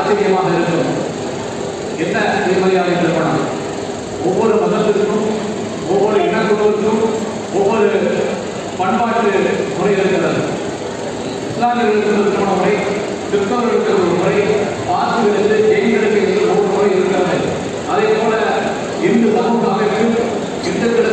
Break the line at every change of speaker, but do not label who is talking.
ஆச்சரியமாக இருக்கும். என்ன திருமலையாளி திருமணம்? ஒவ்வொரு மதத்திற்கும், ஒவ்வொரு இனக்குழுவுக்கும் ஒவ்வொரு பண்பாட்டு முறை இருக்கிறது. இஸ்லாமியர்களுக்கு ஒரு திருமண முறை, கிறிஸ்தவர்களுக்கு ஒரு முறை, பார்சிகளுக்கு, ஜெயின்களுக்கு ஒவ்வொரு முறை இருக்கிறது. அதே போல இந்து சமூக அமைப்பு, இந்துக்கள்